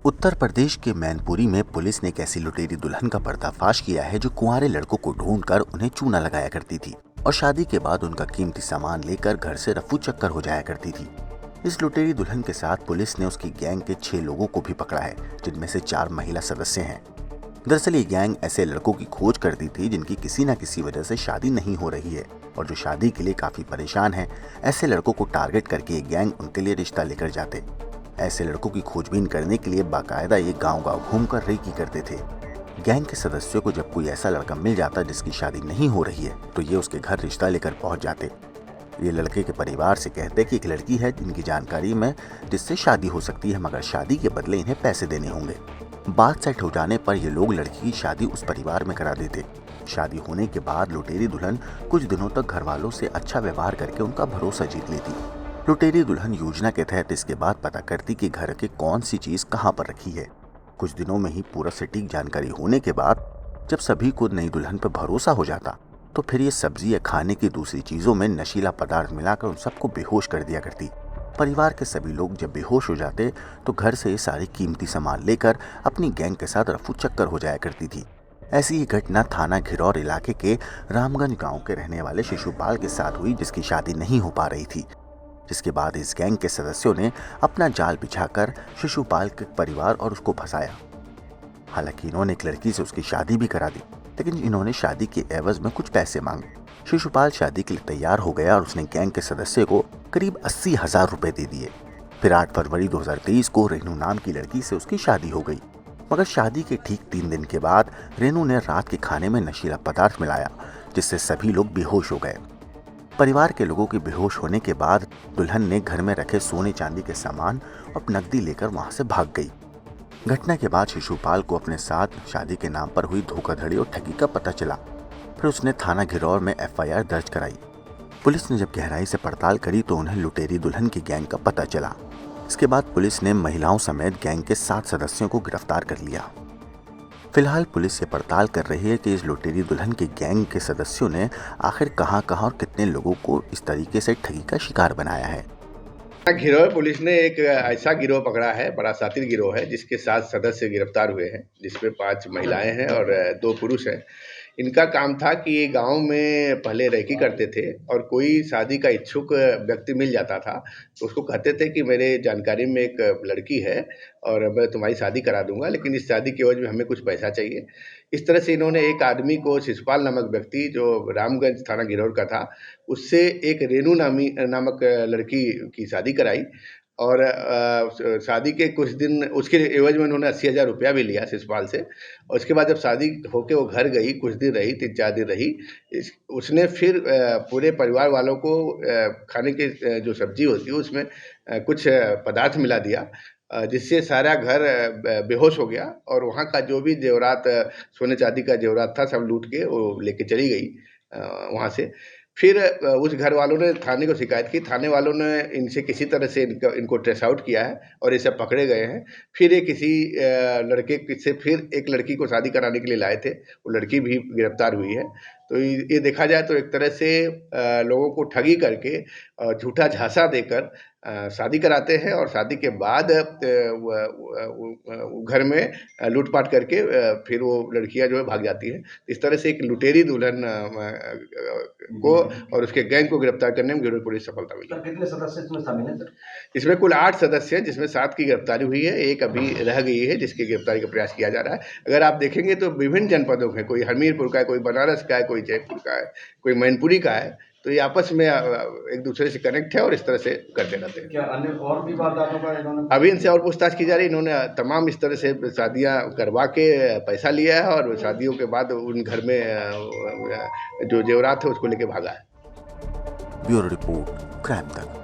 उत्तर प्रदेश के मैनपुरी में पुलिस ने एक ऐसी लुटेरी दुल्हन का पर्दाफाश किया है जो कुंवारे लड़कों को ढूंढकर उन्हें चूना लगाया करती थी और शादी के बाद उनका कीमती सामान लेकर घर से रफू चक्कर हो जाया करती थी। इस लुटेरी दुल्हन के साथ पुलिस ने उसकी गैंग के 6 लोगों को भी पकड़ा है, जिनमें से 4 महिला सदस्य हैं। दरअसल ये गैंग ऐसे लड़कों की खोज करती थी जिनकी किसी न किसी वजह से शादी नहीं हो रही है और जो शादी के लिए काफी परेशान हैं। ऐसे लड़कों को टारगेट करके ये गैंग उनके लिए रिश्ता लेकर जाते। ऐसे लड़कों की खोजबीन करने के लिए बाकायदा ये गांव-गांव घूमकर रेकी करते थे। गैंग के सदस्यों को जब कोई ऐसा लड़का मिल जाता जिसकी शादी नहीं हो रही है तो ये उसके घर रिश्ता लेकर पहुंच जाते। ये लड़के के परिवार से कहते कि एक लड़की है जिनकी जानकारी में जिससे शादी हो सकती है, मगर शादी के बदले इन्हें पैसे देने होंगे। बात सेट हो जाने पर ये लोग लड़की की शादी उस परिवार में करा देते। शादी होने के बाद लुटेरी दुल्हन कुछ दिनों तक घर वालों से अच्छा व्यवहार करके उनका भरोसा जीत लेती। लुटेरी दुल्हन योजना के तहत इसके बाद पता करती कि घर के कौन सी चीज कहां पर रखी है। कुछ दिनों में ही पूरा सटीक जानकारी होने के बाद जब सभी को नई दुल्हन पर भरोसा हो जाता तो फिर ये सब्जी या खाने की दूसरी चीजों में नशीला पदार्थ मिलाकर उन सबको बेहोश कर दिया करती। परिवार के सभी लोग जब बेहोश हो जाते तो घर से ये सारी कीमती सामान लेकर अपनी गैंग के साथ रफू चक्कर हो जाया करती थी। ऐसी ही घटना थाना घिरौर इलाके के रामगंज गांव के रहने वाले शिशुपाल के साथ हुई, जिसकी शादी नहीं हो पा रही थी। जिसके बाद इस गैंग के सदस्यों ने अपना जाल बिछाकर शिशुपाल के परिवार और उसको फंसाया। हालांकि इन्होंने एक लड़की से उसकी शादी भी करा दी, लेकिन इन्होंने शादी के एवज में कुछ पैसे मांगे। शिशुपाल शादी के लिए तैयार हो गया और उसने गैंग के सदस्य को करीब 80,000 रुपए दे दिए। फिर 8 फरवरी 2023 को रेनू नाम की लड़की से उसकी शादी हो गई, मगर शादी के ठीक 3 दिन के बाद रेनू ने रात के खाने में नशीला पदार्थ मिलाया, जिससे सभी लोग बेहोश हो गए। परिवार के लोगों के बेहोश होने के बाद दुल्हन ने घर में रखे सोने चांदी के सामान और नकदी लेकर वहां से भाग गई। घटना के बाद शिशुपाल को अपने साथ शादी के नाम पर हुई धोखाधड़ी और ठगी का पता चला। फिर उसने थाना घिरौर में FIR दर्ज कराई। पुलिस ने जब गहराई से पड़ताल करी तो उन्हें लुटेरी दुल्हन की गैंग का पता चला। इसके बाद पुलिस ने महिलाओं समेत गैंग के 7 सदस्यों को गिरफ्तार कर लिया। फिलहाल पुलिस ये पड़ताल कर रही है कि इस लुटेरी दुल्हन की गैंग के सदस्यों ने आखिर कहां और कितने लोगों को इस तरीके से ठगी का शिकार बनाया है। घिरौर पुलिस ने एक ऐसा गिरोह पकड़ा है, बड़ा शातिर गिरोह है, जिसके 7 सदस्य गिरफ्तार हुए हैं, जिसमें 5 महिलाएं हैं और 2 पुरुष हैं। इनका काम था कि ये गांव में पहले रैकी करते थे और कोई शादी का इच्छुक व्यक्ति मिल जाता था तो उसको कहते थे कि मेरे जानकारी में एक लड़की है और मैं तुम्हारी शादी करा दूंगा, लेकिन इस शादी के एवज में हमें कुछ पैसा चाहिए। इस तरह से इन्होंने एक आदमी को, शिशुपाल नामक व्यक्ति जो रामगंज थाना घिरौर का था, उससे एक रेनू नामक लड़की की शादी कराई और शादी के कुछ दिन उसके एवज में उन्होंने 80,000 रुपया भी लिया शिशुपाल से। और उसके बाद जब शादी होके वो घर गई, कुछ दिन रही, 3-4 दिन रही, उसने फिर पूरे परिवार वालों को खाने की जो सब्जी होती है उसमें कुछ पदार्थ मिला दिया, जिससे सारा घर बेहोश हो गया और वहाँ का जो भी जेवरात, सोने चांदी का जेवरात था, सब लूट के वो लेके चली गई वहाँ से। फिर उस घर वालों ने थाने को शिकायत की। थाने वालों ने इनसे किसी तरह से इनको ट्रेस आउट किया है और ये सब पकड़े गए हैं। फिर ये किसी लड़के से फिर एक लड़की को शादी कराने के लिए लाए थे, वो लड़की भी गिरफ्तार हुई है। तो ये देखा जाए तो एक तरह से लोगों को ठगी करके झूठा झांसा देकर शादी कराते हैं और शादी के बाद घर में लूटपाट करके फिर वो लड़कियां जो है भाग जाती हैं। इस तरह से एक लुटेरी दुल्हन को और उसके गैंग को गिरफ्तार करने में घिरौर पुलिस सफलता मिली। कितने सदस्य इसमें शामिल हैं? इसमें कुल 8 सदस्य हैं, जिसमें 7 की गिरफ्तारी हुई है, एक अभी रह गई है जिसकी गिरफ्तारी का प्रयास किया जा रहा है। अगर आप देखेंगे तो विभिन्न जनपदों के, कोई हमीरपुर का है, कोई बनारस का है, कोई जयपुर का है, कोई मैनपुरी का है, तो ये आपस में एक दूसरे से कनेक्ट है और इस तरह से करते रहते हैं। क्या अन्य और भी वारदातों का इन्होंने? अभी इनसे और पूछताछ की जा रही है। इन्होंने तमाम इस तरह से शादियां करवा के पैसा लिया है और शादियों के बाद उन घर में जो जेवरात है उसको लेके भागा है। ब्यूरो रिपोर्ट, क्राइम तक।